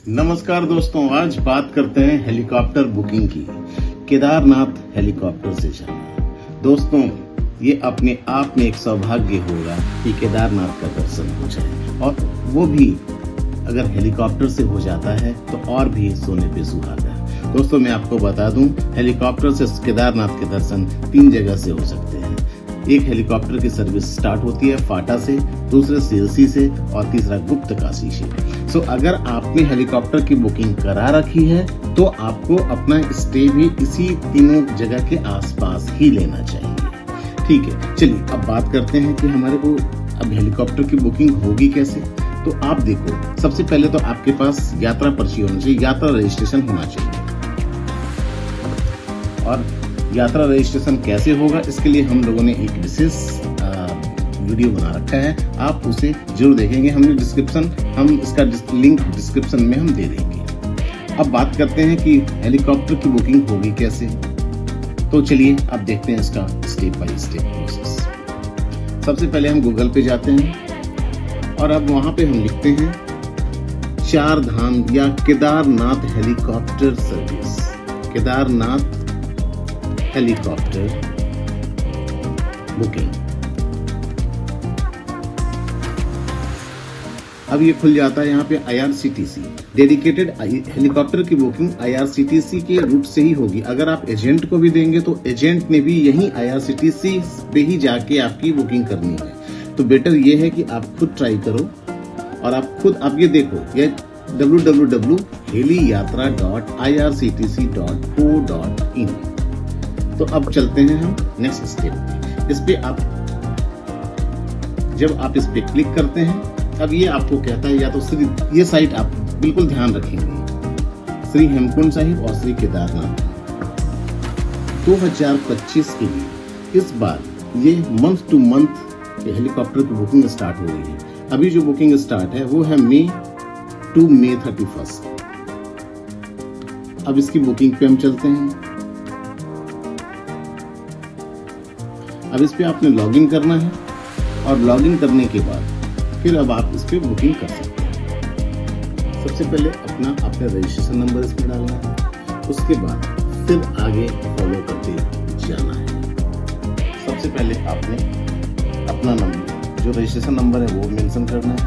नमस्कार दोस्तों, आज बात करते हैं हेलीकॉप्टर बुकिंग की। केदारनाथ हेलीकॉप्टर से जाना। दोस्तों, ये अपने आप में एक सौभाग्य होगा कि केदारनाथ का दर्शन हो जाए, और वो भी अगर हेलीकॉप्टर से हो जाता है तो और भी सोने पे सुहागा। दोस्तों, मैं आपको बता दूं, हेलीकॉप्टर से केदारनाथ के दर्शन 3 जगह से हो सकते हैं। एक हेलीकॉप्टर की सर्विस स्टार्ट होती है फाटा से, दूसरे सिरसी से और तीसरा गुप्तकाशी से। अगर आपने हेलीकॉप्टर की बुकिंग करा रखी है तो आपको अपना स्टे भी इसी तीनों जगह के आसपास ही लेना चाहिए। ठीक है, चलिए अब बात करते हैं कि हमारे को अब हेलीकॉप्टर की बुकिंग होगी कैसे। तो आप देखो, सबसे पहले तो आपके पास यात्रा पर्ची होनी चाहिए, यात्रा रजिस्ट्रेशन होना चाहिए। और यात्रा रजिस्ट्रेशन कैसे होगा, इसके लिए हम लोगों ने एक विशेष वीडियो बना रखा है, आप उसे जरूर देखेंगे। हम इसका लिंक डिस्क्रिप्शन में हम दे देंगे। अब बात करते हैं कि हेलीकॉप्टर की बुकिंग होगी कैसे। तो चलिए अब देखते हैं इसका स्टेप बाय स्टेप प्रोसेस। सबसे पहले हम गूगल पे जाते हैं और अब वहां पे हम लिखते हैं 4 धाम या Kedarnath helicopter service. Kedarnath helicopter booking. अब ये खुल जाता है यहाँ पे IRCTC डेडिकेटेड हेलीकॉप्टर की बुकिंग IRCTC के रूट से ही होगी। अगर आप एजेंट को भी देंगे तो एजेंट ने भी यही IRCTC पे ही जाके आपकी बुकिंग करनी है। तो बेटर ये है कि आप खुद ट्राई करो और आप ये देखो, ये www.heliyatra.irctc.co.in। तो अब चलते हैं हम नेक्स्ट स्टेप। इस पे जब आप इस पे क्लिक करते हैं, अब ये आपको कहता है या तो ये साइट आप बिल्कुल ध्यान रखेंगे, श्री हेमकुंड साहिब और श्री केदारनाथ 2025 के लिए इस बार ये मंथ टू मंथ हेलीकॉप्टर की बुकिंग स्टार्ट हो रही है। अभी जो बुकिंग स्टार्ट है वो है मई टू May 31। अब इसकी बुकिंग पे हम चलते हैं। अब इस पे आपने लॉगिन करना है और लॉगिन करने के बाद फिर अब आप इस पे बुकिंग कर सकते हैं। सबसे पहले आपने रजिस्ट्रेशन नंबर इसमें डालना है, उसके बाद फिर आगे फॉलो करते जाना है। सबसे पहले आपने अपना नंबर, जो रजिस्ट्रेशन नंबर है वो मेंशन करना है।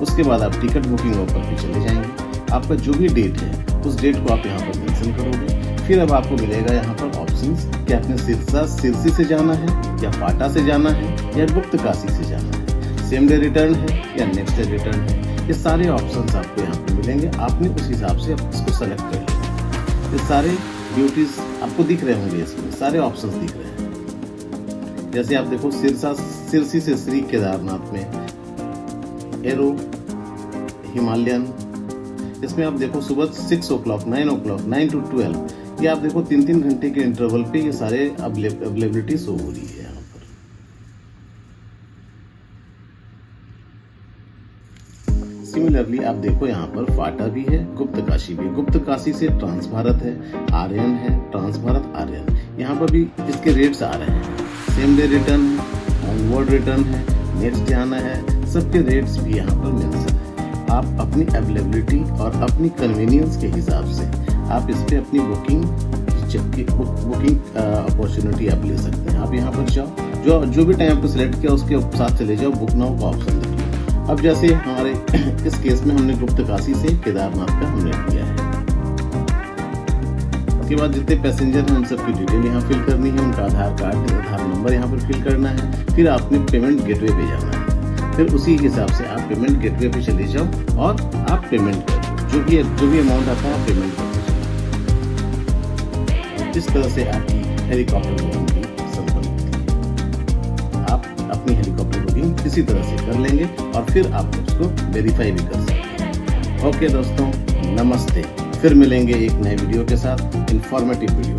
उसके बाद आप टिकट बुकिंग ऑफर पे चले जाएंगे। आपका जो भी डेट है उस डेट को आप यहाँ पर मेंशन करोगे। फिर अब आपको मिलेगा यहाँ पर ऑप्शंस कि आपने सिरसी से जाना है या फाटा से जाना है या गुप्तकाशी से जाना है, सेम डे रिटर्न है या नेक्स्ट डे रिटर्न है। ये सारे ऑप्शंस आपको यहाँ पे मिलेंगे। आपने उस हिसाब से इसको सेलेक्ट कर लेना। ये सारे ड्यूटीज आपको दिख रहे होंगे, इसमें सारे ऑप्शंस दिख रहे हैं। जैसे आप देखो, सिरसी से श्री केदारनाथ में एरो हिमालयन, इसमें आप देखो सुबह 6 o'clock, 9 o'clock, 9 to 12, ये आप देखो 3-3 घंटे के इंटरवल पे ये सारे अवेलेबिलिटी शो हो रही है यहाँ पर। सिमिलरली आप देखो यहाँ पर फाटा भी है, गुप्तकाशी भी। गुप्तकाशी से ट्रांस भारत है, आर्यन है, ट्रांस भारत आर्यन। यहाँ पर भी इसके रेट्स आ रहे हैं। सेम डे रिटर्न है, ऑनवर्ड रिटर्न है, नेक्स्ट डे आना है, सबके रेट्स भी यहाँ पर मेंशन है। आप अपनी अवेलेबिलिटी और अपनी कन्वीनियंस के हिसाब से आप इस पे अपनी बुकिंग अपॉर्चुनिटी आप ले सकते हैं। आप यहाँ पर जाओ, जो भी टाइम आपको सिलेक्ट किया उसके साथ चले जाओ, बुक नाउ का ऑप्शन देखिए। अब जैसे हमारे इस केस में हमने गुप्तकाशी से केदारनाथ का हमने किया है। उसके बाद जितने पैसेंजर हैं उन सबकी डिटेल यहाँ फिल करनी है, उनका आधार कार्ड, आधार नंबर यहाँ पर फिल करना है। फिर आपने पेमेंट गेटवे पे जाना है। फिर उसी हिसाब से आप पेमेंट गेटवे पे चले जाओ और आप पेमेंट करो। जो भी अमाउंट आता है आप पेमेंट करते चलो। इस तरह से आपकी हेलीकॉप्टर बुकिंग की संपन्न होती है। आप अपनी हेलीकॉप्टर बुकिंग इसी तरह से कर लेंगे और फिर आप उसको वेरीफाई भी कर सकते हैं। ओके दोस्तों, नमस्ते। फिर मिलेंगे एक नए वीडियो के साथ, इंफॉर्मेटिव वीडियो।